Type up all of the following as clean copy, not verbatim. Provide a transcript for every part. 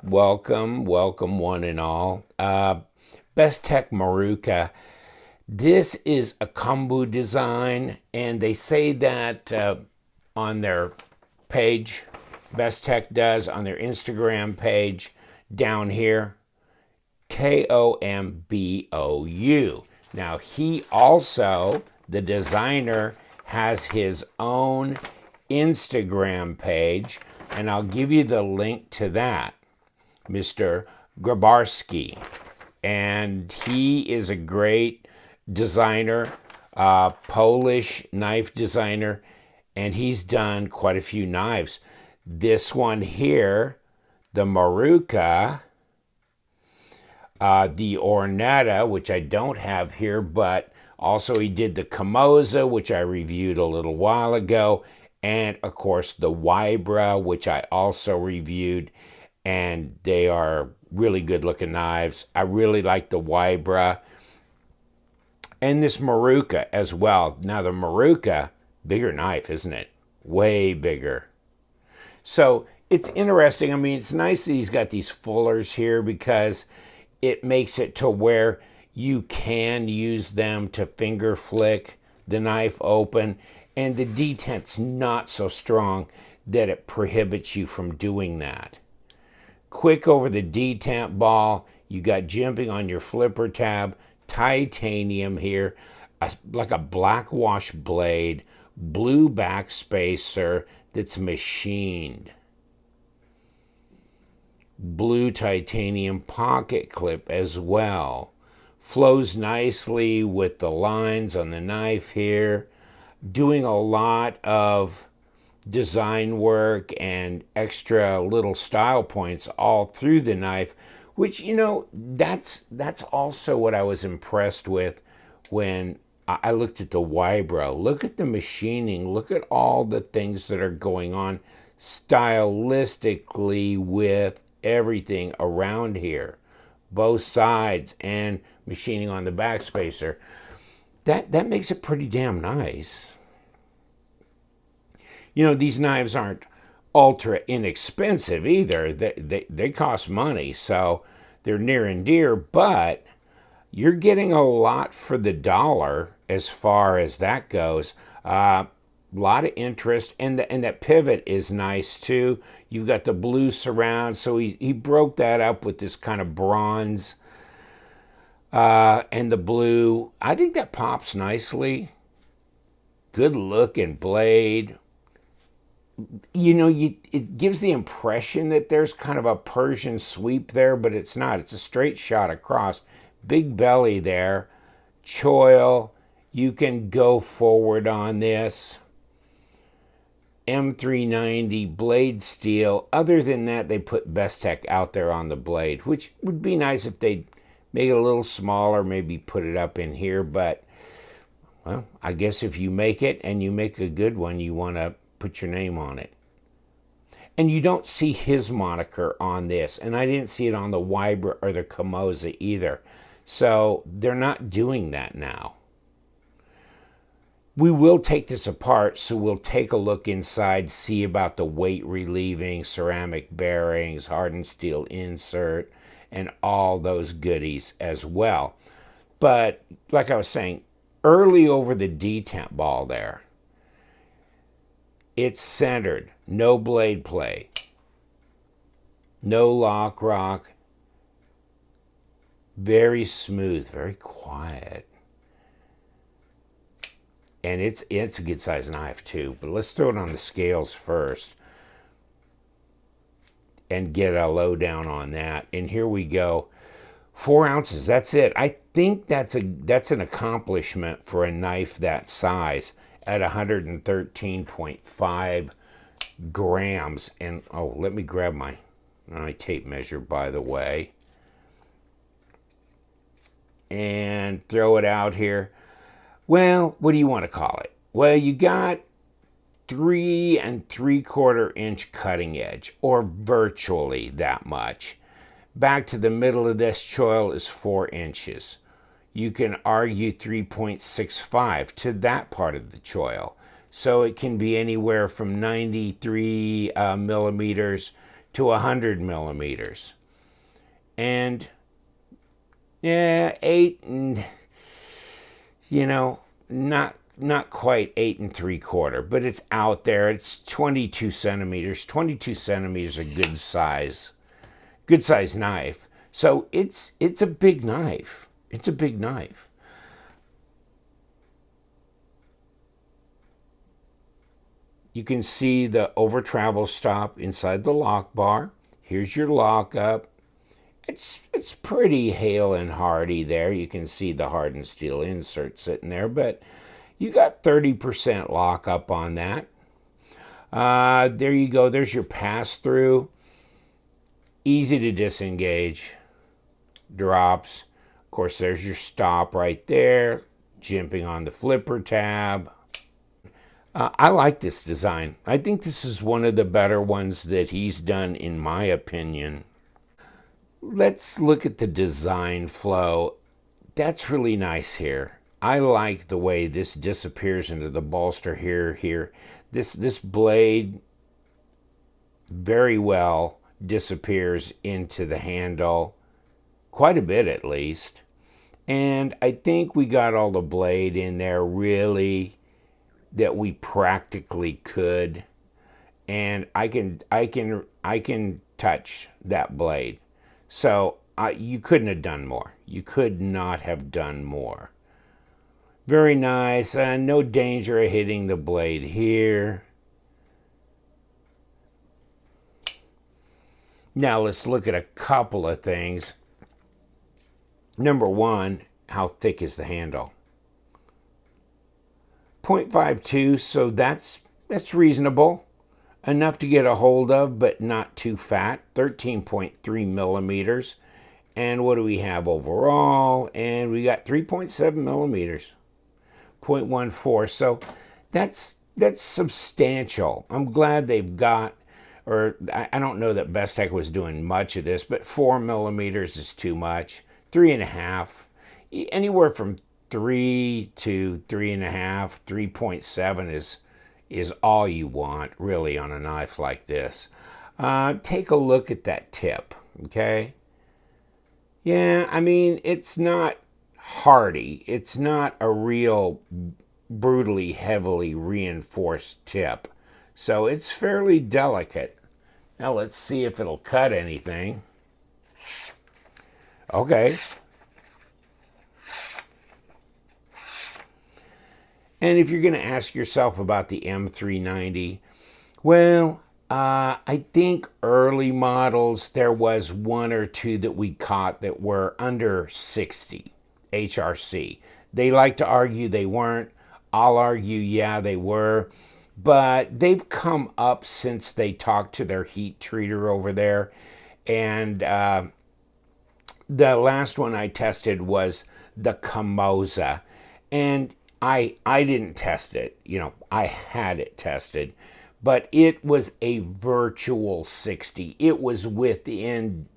Welcome one and all. Bestech Marukka. This is a Kombou design, and they say that on their page, Bestech does, on their Instagram page down here, Kombou. Now, he also, the designer, has his own Instagram page, and I'll give you the link to that. Mr. Grabarski, and he is a great designer, Polish knife designer, and he's done quite a few knives. This one here, the Marukka, the Ornetta, which I don't have here, but also he did the Kombou, which I reviewed a little while ago, and of course the Wybra, which I also reviewed, and they are really good looking knives. I really like the Wybra and this Marukka as well. Now the Marukka, bigger knife, isn't it? Way bigger. So it's interesting. I mean, it's nice that he's got these fullers here because it makes it to where you can use them to finger flick the knife open, and the detent's not so strong that it prohibits you from doing that. Quick over the detent ball. You got jimping on your flipper tab, titanium here, like a black wash blade, blue backspacer that's machined. Blue titanium pocket clip as well. Flows nicely with the lines on the knife here. Doing a lot of design work and extra little style points all through the knife, which, you know, that's also what I was impressed with when I looked at the Wybra. Look at the machining. Look at all the things that are going on stylistically with everything around here, both sides, and machining on the backspacer. That makes it pretty damn nice. You know, these knives aren't ultra inexpensive either. They cost money, so they're near and dear, but you're getting a lot for the dollar as far as that goes. A lot of interest, and that pivot is nice too. You've got the blue surround, so he broke that up with this kind of bronze and the blue. I think that pops nicely. Good looking blade. You know, it gives the impression that there's kind of a Persian sweep there, but it's not. It's a straight shot across. Big belly there. Choil. You can go forward on this. M390 blade steel. Other than that, they put Bestech out there on the blade, which would be nice if they'd make it a little smaller, maybe put it up in here. But, well, I guess if you make it and you make a good one, you want to put your name on it. And you don't see his moniker on this, and I didn't see it on the Wybra or the Kombou either. So they're not doing that now. We will take this apart, so we'll take a look inside, see about the weight relieving, ceramic bearings, hardened steel insert, and all those goodies as well. But like I was saying, early over the detent ball there, it's centered, no blade play, no lock rock, very smooth, very quiet. And it's a good size knife too, but let's throw it on the scales first and get a lowdown on that. And here we go, 4 ounces, that's it. I think that's an accomplishment for a knife that size at 113.5 grams. And oh, let me grab my tape measure, by the way, and throw it out here. Well, what do you want to call it? Well, you got 3 3/4 inch cutting edge, or virtually that much. Back to the middle of this choil is 4 inches. You can argue 3.65 to that part of the choil. So it can be anywhere from 93 millimeters to 100 millimeters. And yeah, 8 and, not quite 8 3/4, but it's out there. It's 22 centimeters. 22 centimeters is a good size knife. So it's a big knife. It's a big knife. You can see the over travel stop inside the lock bar. Here's your lockup. It's pretty hale and hardy there. You can see the hardened steel insert sitting there, but you got 30% lockup on that. There you go. There's your pass-through. Easy to disengage. Drops. Of course, there's your stop right there. Jimping on the flipper tab. I like this design. I think this is one of the better ones that he's done, in my opinion. Let's look at the design flow. That's really nice here. I like the way this disappears into the bolster here. This blade very well disappears into the handle, quite a bit at least. And I think we got all the blade in there really that we practically could. And I can touch that blade. So you couldn't have done more. You could not have done more. Very nice. No danger of hitting the blade here. Now let's look at a couple of things. Number one, how thick is the handle? 0.52, so that's reasonable. Enough to get a hold of, but not too fat. 13.3 millimeters. And what do we have overall? And we got 3.7 millimeters. 0.14. So that's substantial. I'm glad they've got, or I don't know that Bestech was doing much of this, but 4 millimeters is too much. 3.5. Anywhere from 3 to 3.5, 3.7 is all you want, really, on a knife like this. Take a look at that tip, okay? Yeah, I mean, it's not hardy. It's not a real brutally, heavily reinforced tip. So it's fairly delicate. Now let's see if it'll cut anything. Okay. And if you're going to ask yourself about the M390, well, I think early models, there was one or two that we caught that were under 60 HRC. They like to argue they weren't. I'll argue, yeah, they were. But they've come up since they talked to their heat treater over there. And the last one I tested was the Kombou. And I didn't test it. I had it tested. But it was a virtual 60. It was within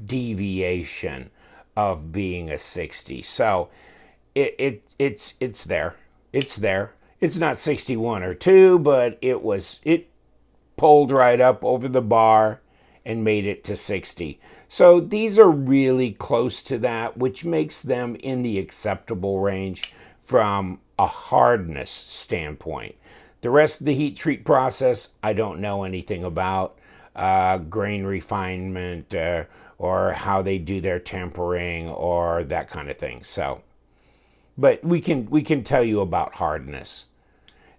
deviation of being a 60. So it's there. It's there. It's not 61 or 2, but it pulled right up over the bar and made it to 60. So these are really close to that, which makes them in the acceptable range from a hardness standpoint. The rest of the heat treat process, I don't know anything about. Grain refinement or how they do their tempering or that kind of thing. So, but we can tell you about hardness.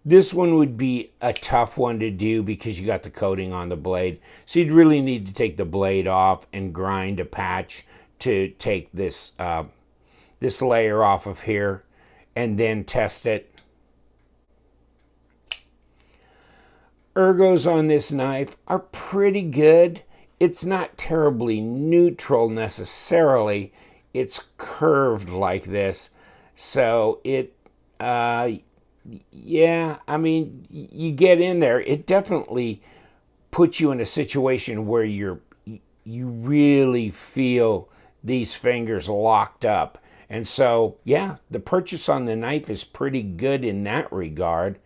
This one would be a tough one to do because you got the coating on the blade. So you'd really need to take the blade off and grind a patch to take this this layer off of here and then test it. Ergos on this knife are pretty good. It's not terribly neutral necessarily. It's curved like this. So it, yeah, I mean, you get in there. It definitely puts you in a situation where you really feel these fingers locked up. And so, yeah, the purchase on the knife is pretty good in that regard.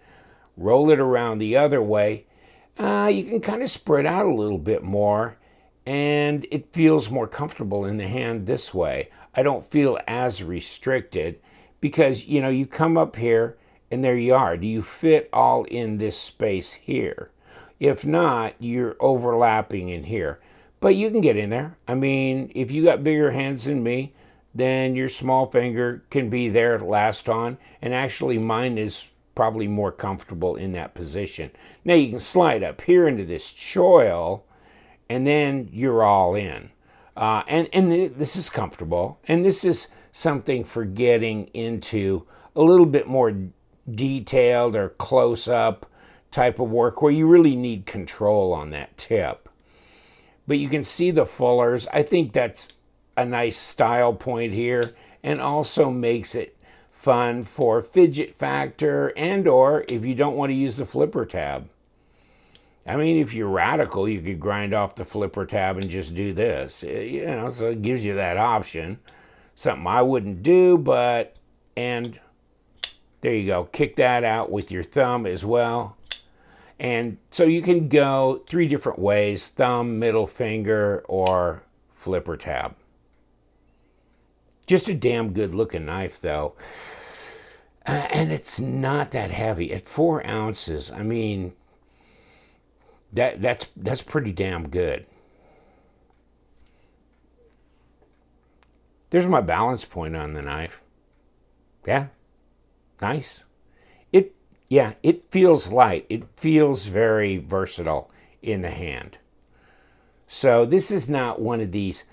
Roll it around the other way. You can kind of spread out a little bit more, and it feels more comfortable in the hand this way. I don't feel as restricted because, you come up here and there you are. Do you fit all in this space here? If not, you're overlapping in here. But you can get in there. I mean, if you got bigger hands than me, then your small finger can be there last on. And actually, mine is probably more comfortable in that position. Now you can slide up here into this choil, and then you're all in. And this is comfortable. And this is something for getting into a little bit more detailed or close-up type of work where you really need control on that tip. But you can see the fullers. I think that's a nice style point here, and also makes it fun for fidget factor, and or if you don't want to use the flipper tab. I mean, if you're radical, you could grind off the flipper tab and just do this. So it gives you that option. Something I wouldn't do, but, and there you go. Kick that out with your thumb as well. And so you can go 3 different ways: thumb, middle finger, or flipper tab. Just a damn good looking knife though. And it's not that heavy. At 4 ounces, I mean, that's pretty damn good. There's my balance point on the knife. Yeah, nice. It feels light. It feels very versatile in the hand. So this is not one of these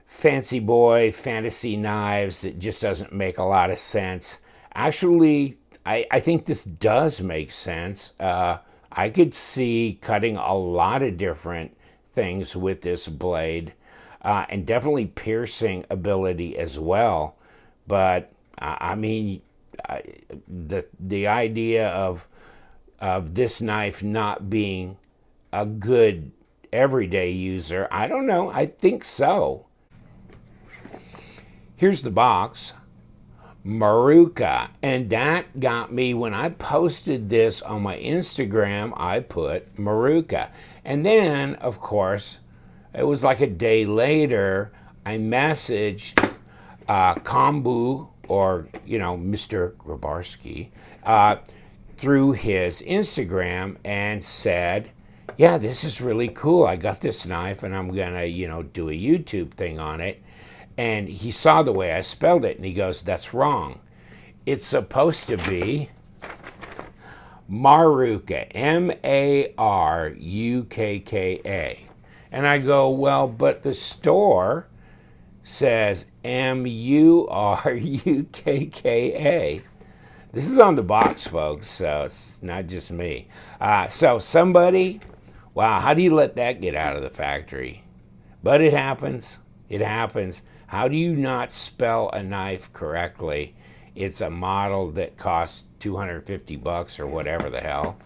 fancy boy fantasy knives that just doesn't make a lot of sense. Actually, I think this does make sense. I could see cutting a lot of different things with this blade, and definitely piercing ability as well. But I mean, the idea of this knife not being a good everyday user, I don't know. I think so. Here's the box. Marukka. And that got me, when I posted this on my Instagram, I put Marukka. And then, of course, it was like a day later, I messaged Kombou, or, Mr. Grabarski, through his Instagram and said, yeah, this is really cool. I got this knife and I'm going to, do a YouTube thing on it. And he saw the way I spelled it and he goes, that's wrong. It's supposed to be Marukka, Marukka. And I go, well, but the store says Murukka. This is on the box, folks, so it's not just me. So somebody, wow, how do you let that get out of the factory? But it happens. It happens. How do you not spell a knife correctly? It's a model that costs $250 or whatever the hell.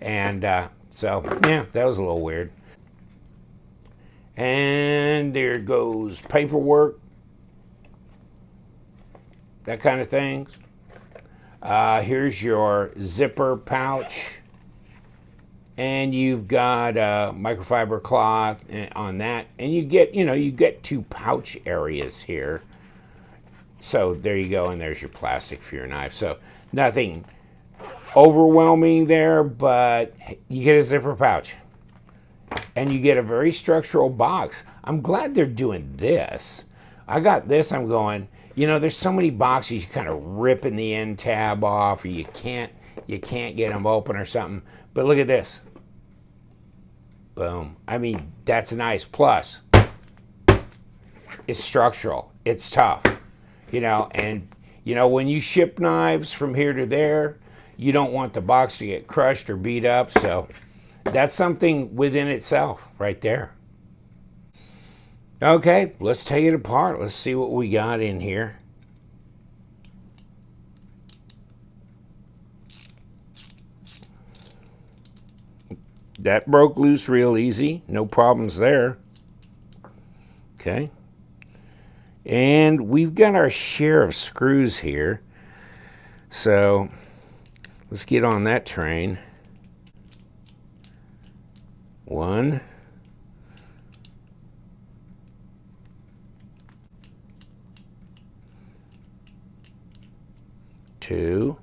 And so, yeah, that was a little weird. And there goes paperwork, that kind of thing. Here's your zipper pouch. And you've got a microfiber cloth on that. And you get 2 pouch areas here. So there you go, and there's your plastic for your knife. So nothing overwhelming there, but you get a zipper pouch. And you get a very structural box. I'm glad they're doing this. I got this, I'm going, there's so many boxes you kind of ripping the end tab off, or you can't get them open or something. But look at this. Boom. I mean, that's nice. Plus, it's structural. It's tough. And when you ship knives from here to there, you don't want the box to get crushed or beat up, so that's something within itself right there. Okay, let's take it apart. Let's see what we got in here. That broke loose real easy. No problems there. Okay. And we've got our share of screws here. So let's get on that train. 1, 2.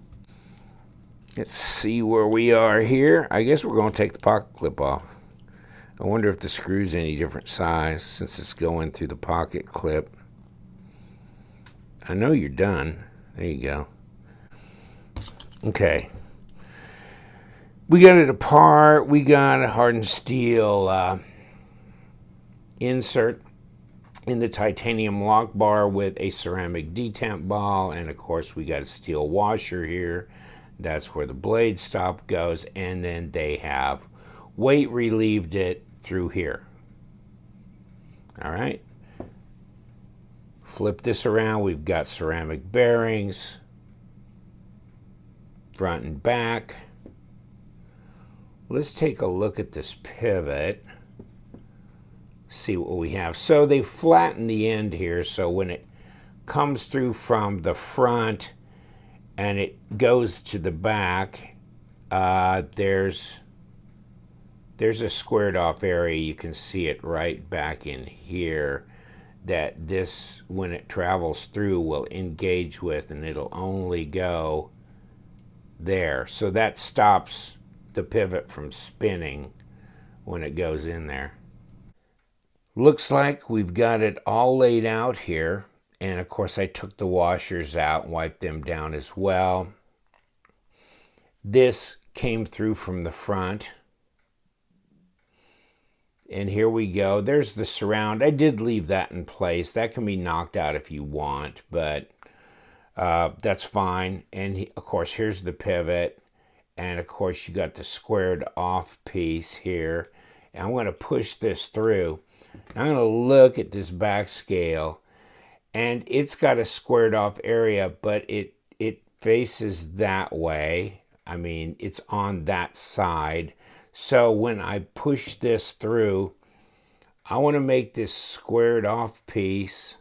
Let's see where we are here. I guess we're going to take the pocket clip off. I wonder if the screw's any different size since it's going through the pocket clip. I know you're done. There you go. Okay. We got it apart. We got a hardened steel insert in the titanium lock bar with a ceramic detamp ball, and of course we got a steel washer here. That's where the blade stop goes, and then they have weight relieved it through here. All right. Flip this around. We've got ceramic bearings, front and back. Let's take a look at this pivot. See what we have. So they flatten the end here, so when it comes through from the front and it goes to the back, there's a squared off area. You can see it right back in here that this, when it travels through, will engage with, and it'll only go there. So that stops the pivot from spinning when it goes in there. Looks like we've got it all laid out here. And of course I took the washers out and wiped them down as well. This came through from the front. And here we go. There's the surround. I did leave that in place. That can be knocked out if you want, but that's fine. And of course here's the pivot. And of course you got the squared off piece here. And I'm going to push this through. I'm going to look at this back scale, and it's got a squared off area, but it faces that way. I mean, it's on that side. So when I push this through, I want to make this squared off piece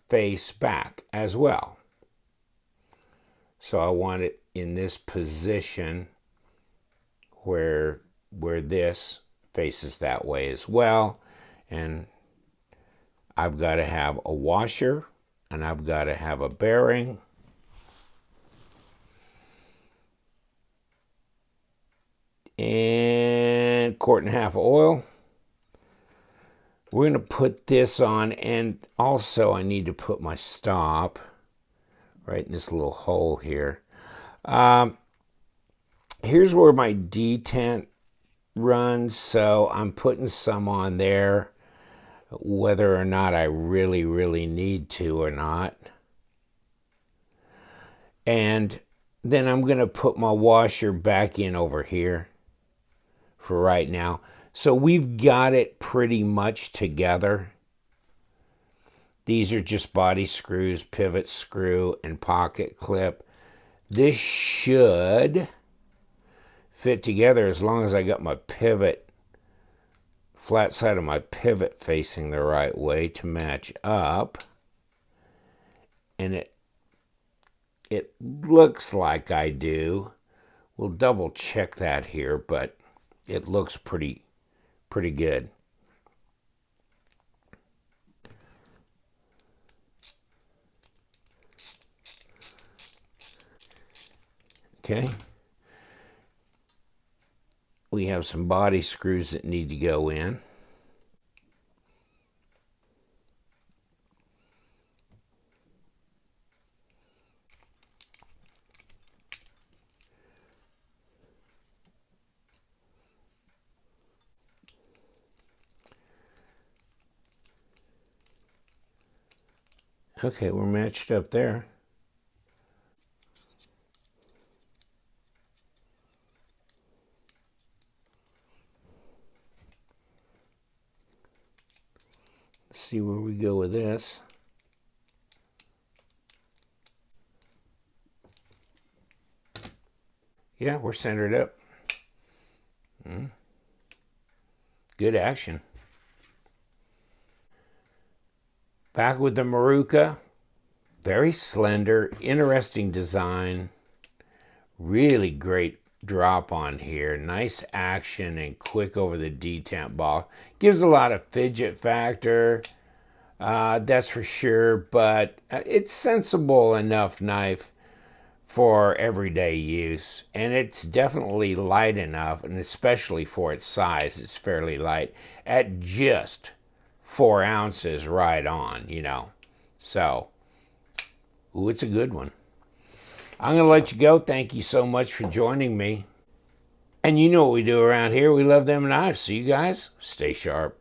face back as well. So I want it in this position where this faces that way as well. And I've got to have a washer, and I've got to have a bearing. And 1.5 quarts of oil. We're going to put this on, and also I need to put my stop right in this little hole here. Here's where my detent runs, so I'm putting some on there, whether or not I really need to or not. And then I'm going to put my washer back in over here for right now. So we've got it pretty much together. These are just body screws, pivot screw, and pocket clip. This should fit together as long as I got my pivot, flat side of my pivot facing the right way to match up. And it looks like I do. We'll double check that here, but it looks pretty good. Okay. We have some body screws that need to go in. Okay, we're matched up there. Let's see where we go with this. Yeah, we're centered up. Good action. Back with the Marukka. Very slender, interesting design. Really great drop on here. Nice action and quick over the detamp ball. Gives a lot of fidget factor, that's for sure, but it's sensible enough knife for everyday use, and it's definitely light enough, and especially for its size, it's fairly light at just 4 ounces right on, you know. So, ooh, it's a good one. I'm going to let you go. Thank you so much for joining me. And you know what we do around here. We love them knives. So you guys, stay sharp.